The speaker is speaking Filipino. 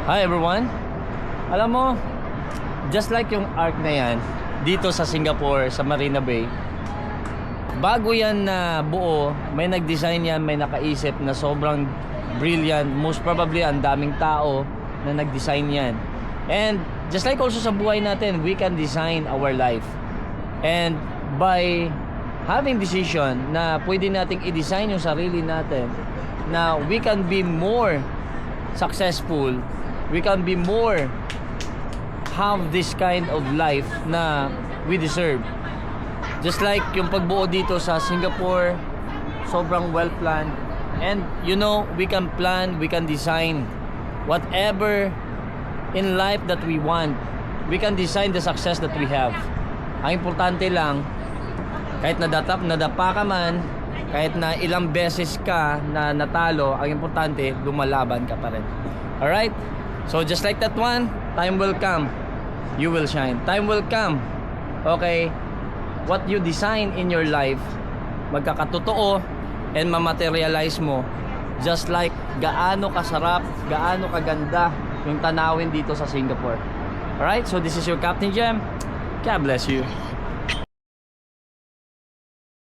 Hi everyone. Alam mo, just like yung arc na yan dito sa Singapore, sa Marina Bay, bago yan na buo, may nag-design yan, may nakaisip na sobrang brilliant. Most probably ang daming tao na nag-design yan. And just like also sa buhay natin, we can design our life. And by having decision na pwede nating i-design yung sarili natin, na we can be more successful, we can be more have this kind of life na we deserve. Just like yung pagbuo dito sa Singapore, sobrang well planned. And you know, we can plan, we can design whatever in life that we want. We can design the success that we have. Ang importante lang, kahit nadapa ka man, kahit na ilang beses ka na natalo, ang importante, lumalaban ka pa rin. Alright? So just like that one, time will come, you will shine. Time will come, okay, what you design in your life, magkakatotoo and mamaterialize mo. Just like gaano kasarap, gaano kaganda yung tanawin dito sa Singapore. Alright, so this is your Captain Jem. God bless you.